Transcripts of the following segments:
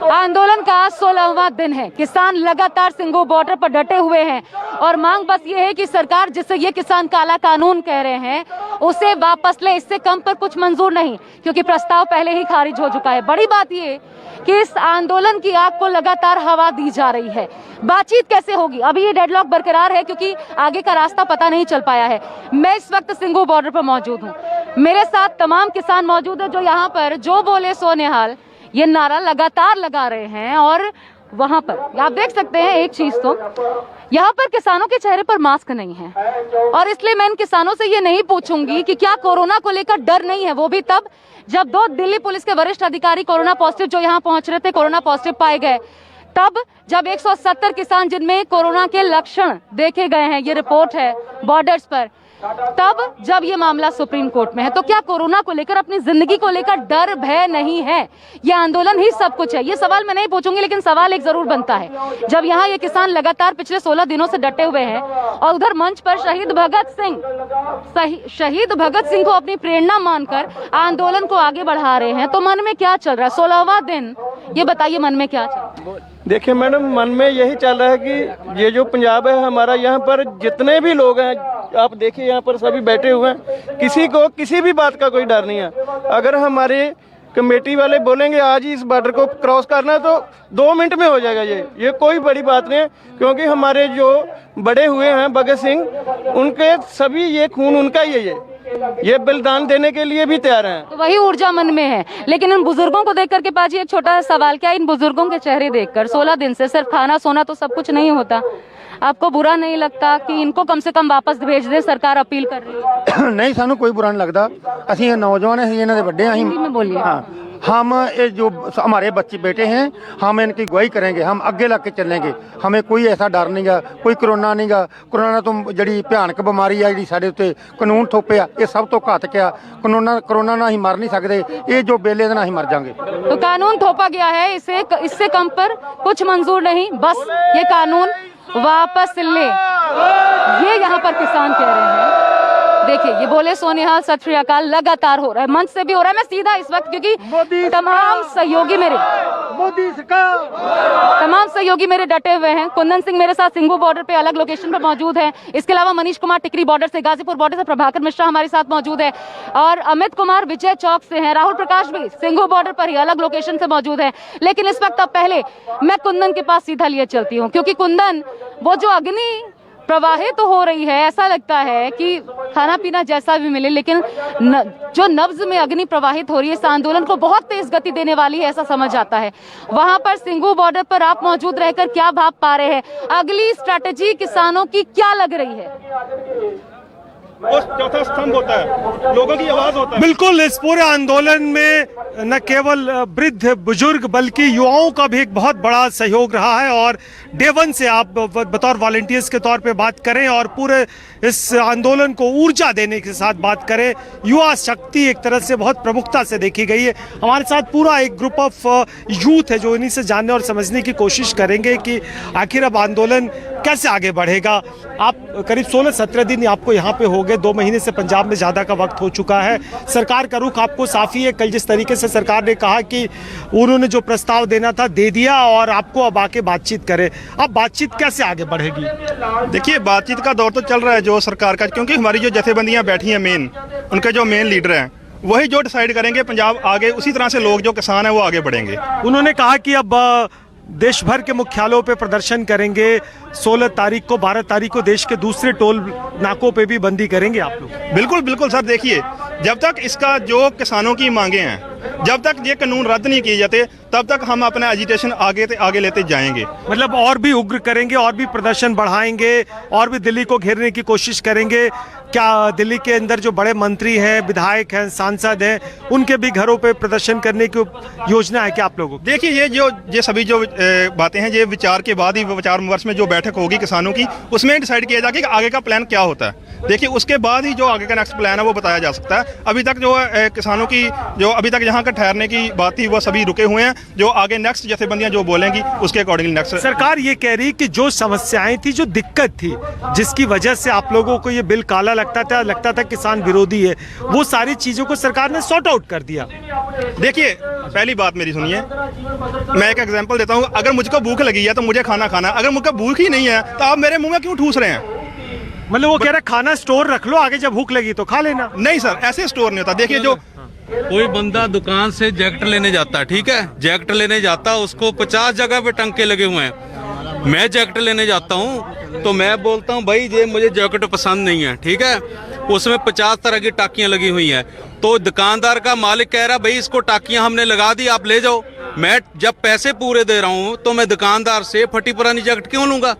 आंदोलन का 16वां दिन है। किसान लगातार सिंघू बॉर्डर पर डटे हुए हैं और मांग बस ये है कि सरकार जिसे ये किसान काला कानून कह रहे हैं उसे वापस ले। इससे कम पर कुछ मंजूर नहीं, क्योंकि प्रस्ताव पहले ही खारिज हो चुका है। बड़ी बात ये कि इस आंदोलन की आग को लगातार हवा दी जा रही है। बातचीत कैसे होगी, अभी ये डेडलॉक बरकरार है क्योंकि आगे का रास्ता पता नहीं चल पाया है। मैं इस वक्त सिंघू बॉर्डर पर मौजूद हूँ, मेरे साथ तमाम किसान मौजूद है जो यहाँ पर जो बोले सो निहाल ये नारा लगातार लगा रहे हैं। और वहां पर आप देख सकते हैं एक चीज, तो यहाँ पर किसानों के चेहरे पर मास्क नहीं है और इसलिए मैं इन किसानों से ये नहीं पूछूंगी कि क्या कोरोना को लेकर डर नहीं है। वो भी तब जब 2 दिल्ली पुलिस के वरिष्ठ अधिकारी कोरोना पॉजिटिव जो यहाँ पहुंच रहे थे कोरोना पॉजिटिव पाए गए, तब जब 170 किसान जिनमें कोरोना के लक्षण देखे गए हैं, ये रिपोर्ट है बॉर्डर्स पर, तब जब ये मामला सुप्रीम कोर्ट में है। तो क्या कोरोना को लेकर, अपनी जिंदगी को लेकर डर भय नहीं है? ये आंदोलन ही सब कुछ है। ये सवाल मैं नहीं पूछूंगी, लेकिन सवाल एक जरूर बनता है। जब यहाँ ये किसान लगातार पिछले 16 दिनों से डटे हुए हैं और उधर मंच पर शहीद भगत सिंह को अपनी प्रेरणा मानकर आंदोलन को आगे बढ़ा रहे हैं, तो मन में क्या चल रहा है? 16वां दिन, ये बताइए मन में क्या चल रहा है? देखिए मैडम, मन में यही चल रहा है कि ये जो पंजाब है हमारा, यहाँ पर जितने भी लोग हैं आप देखिए यहाँ पर सभी बैठे हुए हैं, किसी को किसी भी बात का कोई डर नहीं है। अगर हमारे कमेटी वाले बोलेंगे आज ही इस बॉर्डर को क्रॉस करना है तो 2 मिनट में हो जाएगा। ये कोई बड़ी बात नहीं है, क्योंकि हमारे जो बड़े हुए हैं भगत सिंह, उनके सभी ये खून उनका ही है, ये बलिदान देने के लिए भी तैयार हैं। तो वही ऊर्जा मन में है। लेकिन इन बुजुर्गों को देख करके पाजी एक छोटा सा सवाल, क्या इन बुजुर्गों के चेहरे देखकर 16 दिन से सिर्फ खाना सोना तो सब कुछ नहीं होता? आपको बुरा नहीं लगता कि इनको कम से कम वापस भेज दे? सरकार अपील कर रही है। नहीं, सानू कोई बुरा नहीं लगता। असी नौजवान हैं, इन्होंने बड़े हैं। बोलिए। हाँ, हम ये जो हमारे बच्चे बेटे हैं, हम इनकी अगुवाई करेंगे, हम आगे लग के चलेंगे। हमें कोई ऐसा डर नहीं गा, कोई कोरोना नहीं गा। कोरोना तो जी भयानक बीमारी है, जी साडे उत्ते कानून थोपिया, ये सब तो घातक आ। कोरोना ना ही मर नहीं सकते, ये जो बेले ना ही मर जाएंगे। तो कानून थोपा गया है, इससे कम पर कुछ मंजूर नहीं, बस ये कानून वापस ले, ये यहाँ पर किसान कह रहे हैं। देखिए ये बोले सोनिहाल सत श्री अकाल लगातार हो रहा है, मंच से भी हो रहा है। मैं सीधा इस वक्त, क्योंकि तमाम सहयोगी मेरे डटे हुए हैं। कुंदन सिंह मेरे साथ सिंघू बॉर्डर पे अलग लोकेशन पर मौजूद है। इसके अलावा मनीष कुमार टिकरी बॉर्डर से, गाजीपुर बॉर्डर से प्रभाकर मिश्रा हमारे साथ मौजूद है और अमित कुमार विजय चौक से हैं। राहुल प्रकाश भी सिंघू बॉर्डर पर ही अलग लोकेशन से मौजूद है। लेकिन इस वक्त अब पहले मैं कुंदन के पास सीधा लिए चलती हूँ, क्योंकि कुंदन, वो जो अग्नि प्रवाहित तो हो रही है, ऐसा लगता है कि खाना पीना जैसा भी मिले, लेकिन जो नब्ज में अग्नि प्रवाहित हो रही है इस आंदोलन को बहुत तेज गति देने वाली है, ऐसा समझ आता है। वहां पर सिंघू बॉर्डर पर आप मौजूद रहकर क्या भाप पा रहे हैं? अगली स्ट्रैटेजी किसानों की क्या लग रही है? वो चौथा स्तंभ होता है, लोगों की आवाज होता है। बिल्कुल, इस पूरे आंदोलन में न केवल वृद्ध बुजुर्ग बल्कि युवाओं का भी एक बहुत बड़ा सहयोग रहा है। और डे 1 से आप बतौर वॉलंटियर्स के तौर पे बात करें और पूरे इस आंदोलन को ऊर्जा देने के साथ बात करें, युवा शक्ति एक तरह से बहुत प्रमुखता से देखी गई है। हमारे साथ पूरा एक ग्रुप ऑफ यूथ है जो इन्हीं से जानने और समझने की कोशिश करेंगे कि आखिर अब आंदोलन कैसे आगे बढ़ेगा। आप करीब 16-17 दिन आपको यहाँ पे हो गए, 2 महीने से पंजाब में ज़्यादा का वक्त हो चुका है। सरकार का रुख आपको साफ़ी है। कल जिस तरीके से सरकार ने कहा कि उन्होंने जो प्रस्ताव देना था दे दिया और आपको अब आके बातचीत करें, अब बातचीत कैसे आगे बढ़ेगी? देखिए, बातचीत का दौर तो चल रहा है जो सरकार का, क्योंकि हमारी जो जथेबंदियां बैठी हैं, मेन उनके जो मेन लीडर हैं वही जो डिसाइड करेंगे पंजाब आगे, उसी तरह से लोग जो किसान हैं वो आगे बढ़ेंगे। उन्होंने कहा कि अब देश भर के मुख्यालयों पे प्रदर्शन करेंगे। 16 तारीख को, 12 तारीख को देश के दूसरे टोल नाकों पे भी बंदी करेंगे आप लोग? बिल्कुल बिल्कुल सर। देखिए, जब तक इसका जो किसानों की मांगे हैं, जब तक ये कानून रद्द नहीं किए जाते, तब तक हम अपना एजिटेशन आगे लेते जाएंगे। मतलब और भी उग्र करेंगे, और भी प्रदर्शन बढ़ाएंगे, और भी दिल्ली को घेरने की कोशिश करेंगे। क्या दिल्ली के अंदर जो बड़े मंत्री हैं, विधायक हैं, सांसद हैं, उनके भी घरों पे प्रदर्शन करने की योजना है क्या आप लोगों? देखिए, ये सभी जो बातें हैं, ये विचार के बाद ही, विचार विमर्श में जो बैठक होगी किसानों की, उसमें डिसाइड किया जाएगा कि आगे का प्लान क्या होता है। देखिए, उसके बाद ही जो आगे का नेक्स्ट प्लान है वो बताया जा सकता है। अभी तक जो किसानों की जो अभी तक यहाँ का ठहरने की बात थी वो सभी रुके हुए हैं। जो आगे नेक्स्ट जथेबंदियां जो बोलेंगी उसके अकॉर्डिंगली नेक्स्ट। सरकार ये कह रही कि जो समस्याएं थी, जो दिक्कत थी, जिसकी वजह से आप लोगों को ये बिल काला लगता था किसान विरोधी है, वो सारी चीजों को सरकार ने सॉर्ट आउट कर दिया। देखिए, पहली बात मेरी सुनिए, मैं एक एग्जांपल देता हूं। अगर मुझको भूख लगी है तो मुझे खाना खाना, अगर मुझको भूख ही नहीं है तो आप मेरे मुंह में क्यों ठूस रहे हैं? मतलब वो कह रहा खाना स्टोर रख लो, आगे जब भूख लगी तो खा लेना। नहीं सर, ऐसे स्टोर नहीं होता। देखिए, जो कोई बंदा दुकान से जैकेट लेने जाता है, ठीक है, जैकेट लेने जाता, उसको 50 जगह पे टंके लगे हुए हैं। मैं जैकेट लेने जाता हूँ तो मैं बोलता हूँ भाई ये मुझे जैकेट पसंद नहीं है, ठीक है, उसमें 50 तरह की टाकियां लगी हुई हैं। तो दुकानदार का मालिक कह रहा भाई इसको टाकियां हमने लगा दी, आप ले जाओ। मैं जब पैसे पूरे दे रहा हूँ तो मैं दुकानदार से फटी पुरानी जैकेट क्यों लूंगा?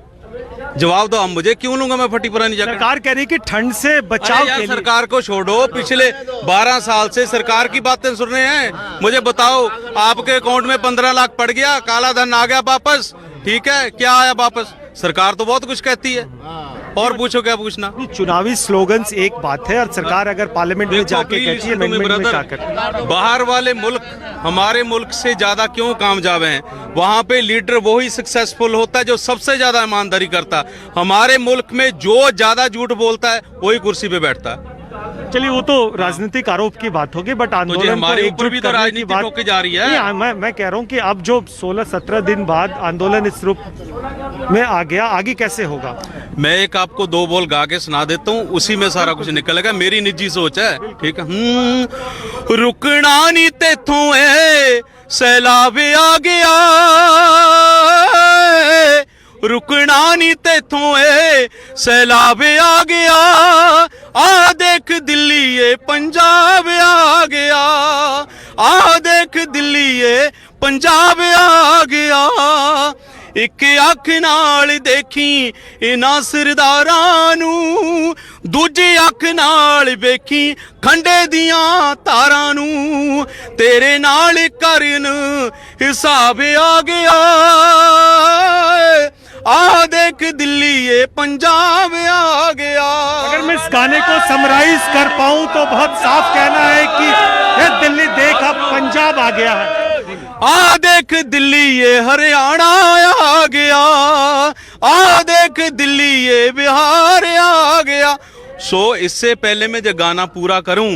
जवाब दो, हम मुझे क्यों लूंगा मैं फटी पुरानी जैकेट? सरकार कह रही कि ठंड से बचाव के लिए। सरकार को छोड़ो, पिछले 12 साल से सरकार की बातें सुन रहे हैं। मुझे बताओ, आपके अकाउंट में 15 लाख पड़ गया, काला धन आ गया वापस, ठीक है, क्या आया वापस? सरकार तो बहुत कुछ कहती है, और पूछो क्या पूछना। चुनावी स्लोगन्स एक बात है, और सरकार अगर पार्लियामेंट में जाके कहती है अमेंडमेंट में क्या करे। बाहर वाले मुल्क हमारे मुल्क से ज्यादा क्यों कामयाब हैं? वहाँ पे लीडर वही सक्सेसफुल होता है जो सबसे ज्यादा ईमानदारी करता है। हमारे मुल्क में जो ज्यादा झूठ बोलता है वही कुर्सी पे बैठता है। चलिए, वो तो राजनीतिक आरोप की बात होगी, बट आंदोलन हमारे को ऊपर भी तो राजनीति होके जा रही है। नहीं, मैं कह रहा हूँ कि अब जो 16-17 दिन बाद आंदोलन इस रूप में आ गया, आगे कैसे होगा? मैं एक आपको 2 बोल गा के सुना देता हूँ, उसी में सारा कुछ निकलेगा। मेरी निजी सोच है, ठीक है। रुकना नहीं तेथों ए सैलाब आ गया, रुकना नहीं तेथों ए सैलाब आ गया, आ देख दिल्ली ये पंजाब आ गया, आ देख दिल्ली ये पंजाब आ गया। एक अख नाल देखी इन्हां सरदारां नूं, दूजी अख नाल वेखी खंडे दियां तारां नूं, तेरे नाल करन हिसाब आ गया, आ देख दिल्ली ये पंजाब आ गया। अगर मैं इस गाने को समराइज कर पाऊं तो बहुत साफ कहना है कि ये दिल्ली देख अब पंजाब आ गया है। आ देख दिल्ली ये हरियाणा आ गया, आ देख दिल्ली ये बिहार आ गया। इससे पहले मैं जो गाना पूरा करूं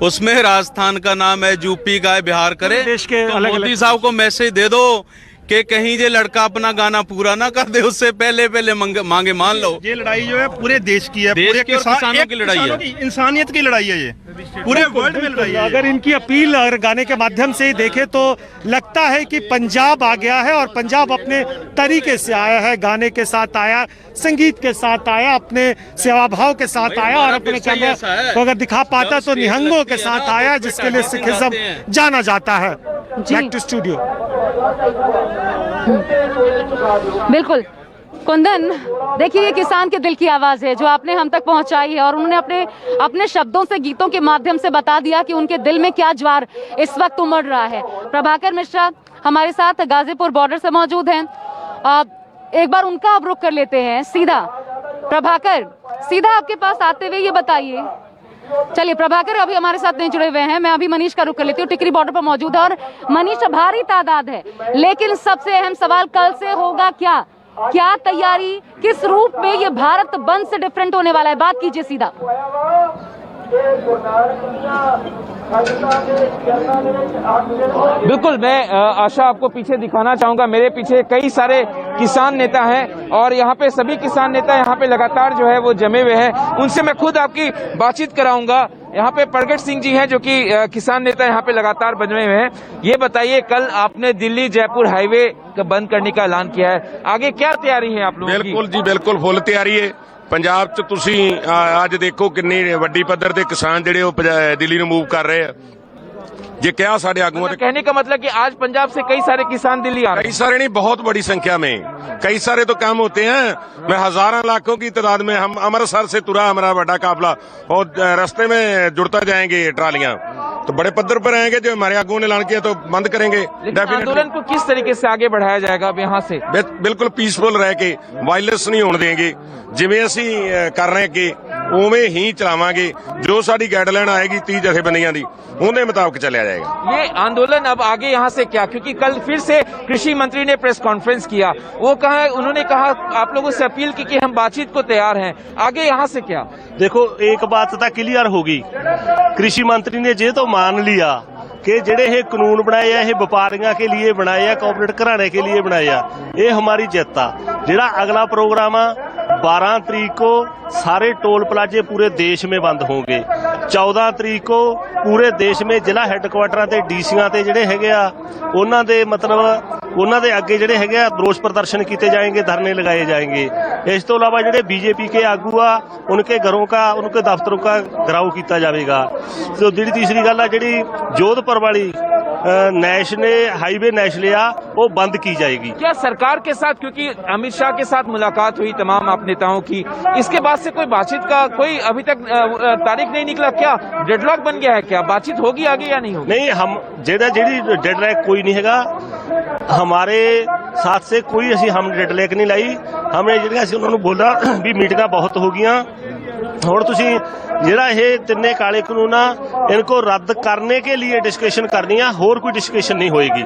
उसमें राजस्थान का नाम है, यूपी का है, बिहार करे, देश के तो अलग मोदी साहब को मैसेज दे दो कि कहीं ये लड़का अपना गाना पूरा ना कर दे, उससे पहले मांगे मान लो। ये लड़ाई जो है पूरे देश की है, देश पूरे की और किसानों की लड़ाई है, इंसानियत की लड़ाई है, ये पूरे वर्ल्ड में लड़ाई है। अगर इनकी अपील अगर गाने के माध्यम से ही देखें तो लगता है कि पंजाब आ गया है, और पंजाब अपने तरीके से आया है, गाने के साथ आया, संगीत के साथ आया, अपने सेवा भाव के साथ आया, और अपने कैमरे को अगर दिखा पाता तो निहंगों के साथ आया, जिसके लिए सिखिज्म जाना जाता है। Back to studio. बिल्कुल कुंदन, देखिए ये किसान के दिल की आवाज है जो आपने हम तक पहुंचाई है, और उन्होंने अपने शब्दों से, गीतों के माध्यम से बता दिया कि उनके दिल में क्या ज्वार इस वक्त उमड़ रहा है। प्रभाकर मिश्रा हमारे साथ गाजीपुर बॉर्डर से मौजूद हैं, एक बार उनका अब रुख कर लेते हैं सीधा। प्रभाकर, सीधा आपके पास आते हुए ये बताइए, चलिए प्रभाकर अभी हमारे साथ नहीं जुड़े हुए हैं, मैं अभी मनीष का रुख कर लेती हूँ, टिकरी बॉर्डर पर मौजूद है, और मनीष भारी तादाद है, लेकिन सबसे अहम सवाल कल से होगा क्या तैयारी, किस रूप में ये भारत बंद से डिफरेंट होने वाला है? बात कीजिए सीधा। बिल्कुल, मैं आशा आपको पीछे दिखाना चाहूंगा। मेरे पीछे कई सारे किसान नेता हैं, और यहाँ पे सभी किसान नेता यहाँ पे लगातार जो है वो जमे हुए हैं। उनसे मैं खुद आपकी बातचीत कराऊंगा। यहाँ पे प्रगट सिंह जी हैं जो कि किसान नेता यहाँ पे लगातार बने हुए हैं। ये बताइए, कल आपने दिल्ली जयपुर हाईवे बंद करने का ऐलान किया है, आगे क्या तैयारी है आप लोगों की? बिल्कुल जी, बिल्कुल फुल तैयारी है। ਪੰਜਾਬ 'ਚ ਤੁਸੀਂ ਅੱਜ ਦੇਖੋ ਕਿੰਨੀ ਵੱਡੀ ਪੱਧਰ ਤੇ ਕਿਸਾਨ ਜਿਹੜੇ ਉਹ ਦਿੱਲੀ ਨੂੰ ਮੂਵ ਕਰ ਰਹੇ ਆ। ਜੇ ਕਿਹਾ ਸਾਡੇ ਆਗੂਆਂ ने कहने का मतलब कि आज पंजाब से कई सारे किसान दिल्ली आ रहे हैं। कई सारे नहीं, बहुत बड़ी संख्या में, कई सारे तो काम होते हैं, मैं हजारों लाखों की तादाद में, हम अमृतसर से तुरा हमारा बड़ा काफिला, और रास्ते में जुड़ता जाएंगे ट्रालियां, तो बड़े पद्धर पर आएंगे। जो हमारे आगुओं ने ऐलान किया तो बंद करेंगे। आंदोलन को किस तरीके से आगे बढ़ाया जाएगा अब यहाँ से? बिल्कुल पीसफुल रह के, वायलेंस नहीं होने देंगे, जिवें ਅਸੀਂ कर रहे हैं कि ਉਵੇਂ ਹੀ ਚਲਾਵਾਂਗੇ। ਜੋ ਸਾਡੀ गाइडलाइन आएगी 30 ਜਥੇਬੰਦੀਆਂ ਦੀ ਉਹਦੇ ਮੁਤਾਬਕ ਚੱਲਿਆ जाएगा। ये आंदोलन अब आगे यहाँ से क्या, क्योंकि कल फिर से कृषि मंत्री ने प्रेस कॉन्फ्रेंस किया, वो कहा, उन्होंने कहा आप लोगों से अपील की कि हम बातचीत को तैयार हैं, आगे यहाँ से क्या? देखो एक बात तो क्लियर होगी, कृषि मंत्री ने जे तो मान लिया कि जेड़े ये कानून बनाए हैं ये व्यापारियों के लिए बनाए हैं, कॉर्पोरेट घराने के लिए बनाए हैं, ये हमारी जित आ। जेड़ा अगला प्रोग्राम आ 12 तरीक को सारे टोल प्लाजे पूरे देश में बंद होंगे। 14 तरीक को पूरे देश में जिला हैडकुआटर ते डीसीआं ते जेड़े हैगे आ उन्हां दे मतलब उन्हां दे अगे जेड़े हैगे आ रोष प्रदर्शन किए जाएंगे, धरने लगाए जाएंगे। इस तो अलावा जेड़े बीजेपी के आगू आ उनके घरों का, उनके दफ्तरों का घेराव किया जाएगा। तो जी तीसरी गल आ जी जोधपुर वाली नेशनल हाईवे नेशनल आ वो बंद की जाएगी। क्या सरकार के साथ, क्योंकि अमित शाह के साथ मुलाकात हुई तमाम आप नेताओं की, इसके बाद से कोई बातचीत का कोई अभी तक तारीख नहीं निकला? क्या डेडलॉक बन गया है? क्या बातचीत होगी आगे या नहीं होगी? नहीं, हम जेड़ा जेड़ी डेडलॉक कोई नहीं हैगा, हमारे साथ से कोई असी हम डेडलॉक नहीं लाई। हमने जेड़ा असी उन्होंने बोला भी मीटिंगां बहुत हो गईयां, हुण तुसीं जेड़ा ये तिन्ने काले कानून आ इनको रद्द करने के लिए डिस्कशन करनी है, और कोई डिस्कशन नहीं होएगी।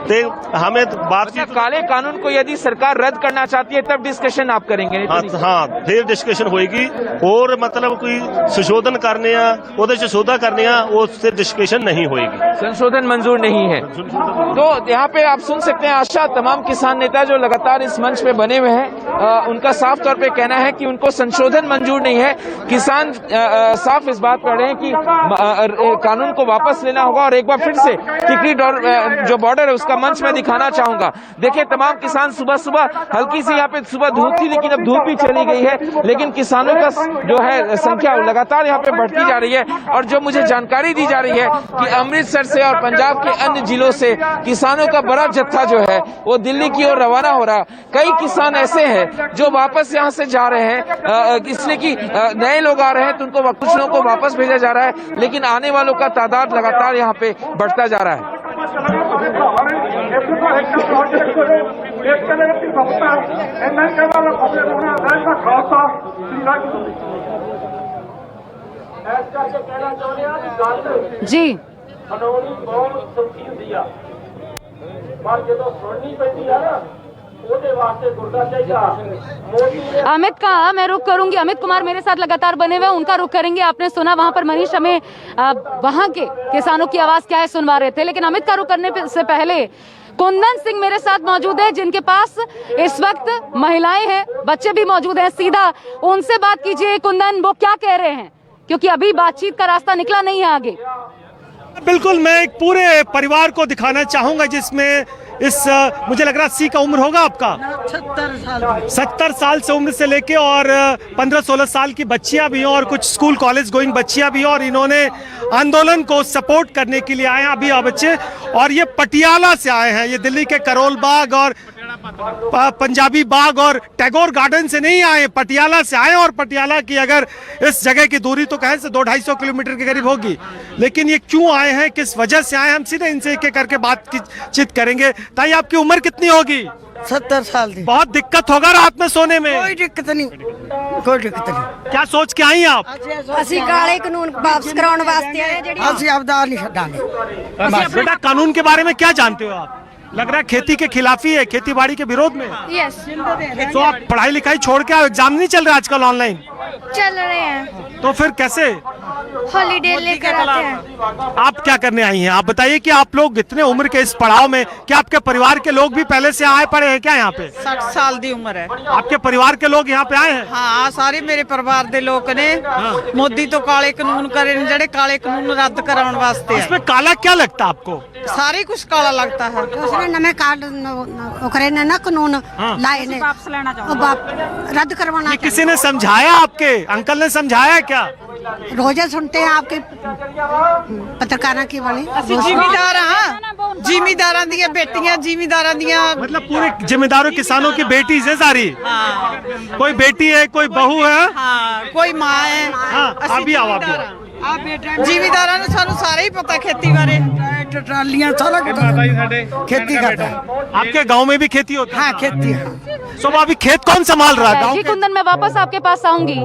ते हमें बातचीत काले कानून को यदि सरकार रद्द करना चाहती है तब डिस्कशन आप करेंगे? हाँ, फिर डिस्कशन होएगी। और मतलब कोई संशोधन करने ओदे च सौदा करने उससे डिस्कशन नहीं होएगी। संशोधन मंजूर नहीं है। तो यहाँ पे आप सुन सकते हैं आशा, तमाम किसान नेता जो लगातार इस मंच पे बने हुए हैं, उनका साफ तौर पे कहना है कि उनको संशोधन मंजूर नहीं है। किसान साफ इस बात कर रहे हैं कि कानून को वापस लेना होगा। और एक बार फिर से टिकरी जो बॉर्डर है उसका मंच में दिखाना चाहूंगा। देखिए तमाम किसान सुबह सुबह हल्की सी यहाँ पे सुबह धूप थी, लेकिन अब धूप भी चली गई है, लेकिन किसानों का जो है संख्या लगातार यहाँ पे बढ़ती जा रही है। और जो मुझे जानकारी दी जा रही है कि अमृतसर से और पंजाब के अन्य जिलों से किसानों का बड़ा जत्था जो है वो दिल्ली की ओर रवाना हो रहा है। कई किसान ऐसे हैं जो वापस यहाँ से जा रहे हैं, इसलिए कि नए लोग आ रहे हैं तो उनको कुछ लोगों को वापस भेजा जा रहा है, लेकिन आने वालों का तादाद लगातार यहाँ पे बढ़ता जा रहा है। जी अमित का मैं रुख करूंगी। अमित कुमार मेरे साथ लगातार बने हुए, उनका रुख करेंगे। आपने सुना वहां पर मनीष हमें वहां के किसानों की आवाज क्या है सुनवा रहे थे, लेकिन अमित का रुख करने से पहले कुंदन सिंह मेरे साथ मौजूद है, जिनके पास इस वक्त महिलाएं हैं, बच्चे भी मौजूद हैं। सीधा उनसे बात कीजिए। कुंदन, वो क्या कह रहे हैं, क्योंकि अभी बातचीत का रास्ता निकला नहीं है आगे? बिल्कुल, मैं एक पूरे परिवार को दिखाना चाहूंगा जिसमें इस मुझे लग रहा 80 का उम्र होगा आपका, 70 साल से उम्र से लेके और 15-16 साल की बच्चियां भी हैं और कुछ स्कूल कॉलेज गोइंग बच्चियां भी हैं, और इन्होंने आंदोलन को सपोर्ट करने के लिए आए हैं अभी बच्चे। और ये पटियाला से आए हैं, ये दिल्ली के करोल बाग और पंजाबी बाग और टैगोर गार्डन से नहीं आए, पटियाला से आए। और पटियाला की अगर इस जगह की दूरी तो कहें से 200-250 किलोमीटर के करीब होगी, लेकिन ये क्यों आए हैं, किस वजह से आए हैं, हम सीधे इनसे एक एक करके बातचीत करेंगे। ताई, आपकी उम्र कितनी होगी? 70 साल की। बहुत दिक्कत होगा रात में सोने में? कोई दिक्कत नहीं, कोई दिक्कत नहीं। क्या सोच के आई आप? ਅਸੀਂ ਕਾਲੇ ਕਾਨੂੰਨ ਵਾਪਸ ਕਰਾਉਣ ਵਾਸਤੇ ਆਏ ਜਿਹੜੀ ਅਸੀਂ ਆਪਦਾ ਨਹੀਂ ਛੱਡਾਂਗੇ। बेटा, कानून के बारे में क्या जानते हो आप? लग रहा है खेती के खिलाफ ही है, खेती बाड़ी के विरोध में। यस, तो आप पढ़ाई लिखाई छोड़ के एग्जाम नहीं चल रहा आजकल ऑनलाइन? चल रहे हैं। तो फिर कैसे हॉलीडे लेकर आते हैं। आप क्या करने आई हैं? आप बताइए कि आप लोग इतने उम्र के इस पड़ाव में, क्या आपके परिवार के लोग भी पहले से आए पड़े हैं क्या यहाँ पे? 60 साल की उम्र है। आपके परिवार के लोग यहाँ पे आए हैं? हाँ, सारे मेरे परिवार के लोग ने मोदी तो काले कानून करे ने, जेडे काले कानून रद्द कराने वास्ते। इसमें काला क्या लगता है आपको? सारे कुछ काला लगता है। उसने नवे ओकरे ने ना कानून लाए ने, वापस लेना चाहते, रद्द करवाना। किसी ने समझाया? आपके अंकल ने समझाया क्या? रोजे सुनते हैं आपके पत्रकारों की वाली। जिमीदार हाँ, जिमीदार दी बेटियां, जिमीदार दी मतलब पूरे जिम्मेदारों किसानों की बेटी है सारी? हाँ। कोई बेटी है, कोई बहू है, हाँ, कोई माँ है। हाँ, अभी आओ जिमीदार ने सानू सारे ही पता खेती बारे, ट्रालियां सारा खेती करता है। आपके गांव में भी खेती होती है? हाँ, खेती है। तो अभी खेत कौन संभाल रहा है? जी कुंदन, मैं वापस आपके पास आऊंगी।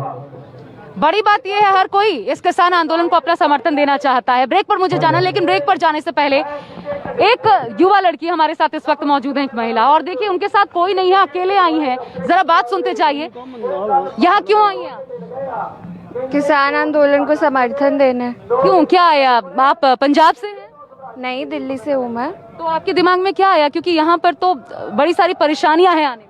बड़ी बात यह है हर कोई इस किसान आंदोलन को अपना समर्थन देना चाहता है। ब्रेक पर मुझे जाना है, लेकिन ब्रेक पर जाने से पहले एक युवा लड़की हमारे साथ इस वक्त मौजूद है, एक महिला, और देखिए उनके साथ कोई नहीं है, अकेले आई हैं। जरा बात सुनते जाइए, यहाँ क्यों आई हैं आप? किसान आंदोलन को समर्थन देने। क्यों, क्या आया? आप पंजाब से हैं? नहीं, दिल्ली से हूँ मैं। तो आपके दिमाग में क्या आया, क्योंकि यहाँ पर तो बड़ी सारी परेशानियां हैं आने में?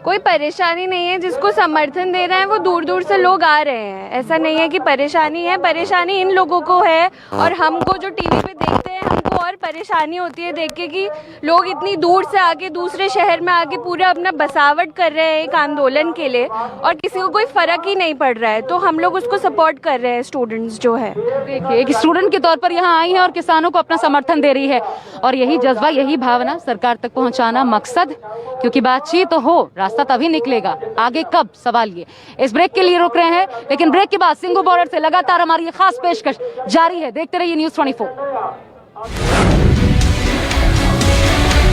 कोई परेशानी नहीं है, जिसको समर्थन दे रहे हैं वो दूर दूर से लोग आ रहे हैं। ऐसा नहीं है कि परेशानी है, परेशानी इन लोगों को है, और हमको जो टीवी पे देखते हैं हमको और परेशानी होती है देख के कि लोग इतनी दूर से आके दूसरे शहर में आके पूरा अपना बसावट कर रहे हैं एक आंदोलन के लिए, और किसी को कोई फर्क ही नहीं पड़ रहा है। तो हम लोग उसको सपोर्ट कर रहे हैं, स्टूडेंट्स जो है। देखिए एक स्टूडेंट के तौर पर यहाँ आई है और किसानों को अपना समर्थन दे रही है, और यही जज्बा, यही भावना सरकार तक पहुँचाना मकसद, क्योंकि बातचीत तो हो, रास्ता तभी निकलेगा, आगे कब, सवाल ये। इस ब्रेक के लिए रुक रहे हैं, लेकिन ब्रेक के बाद सिंघू बॉर्डर से लगातार हमारी ये खास पेशकश जारी है। देखते रहिए न्यूज़ 24।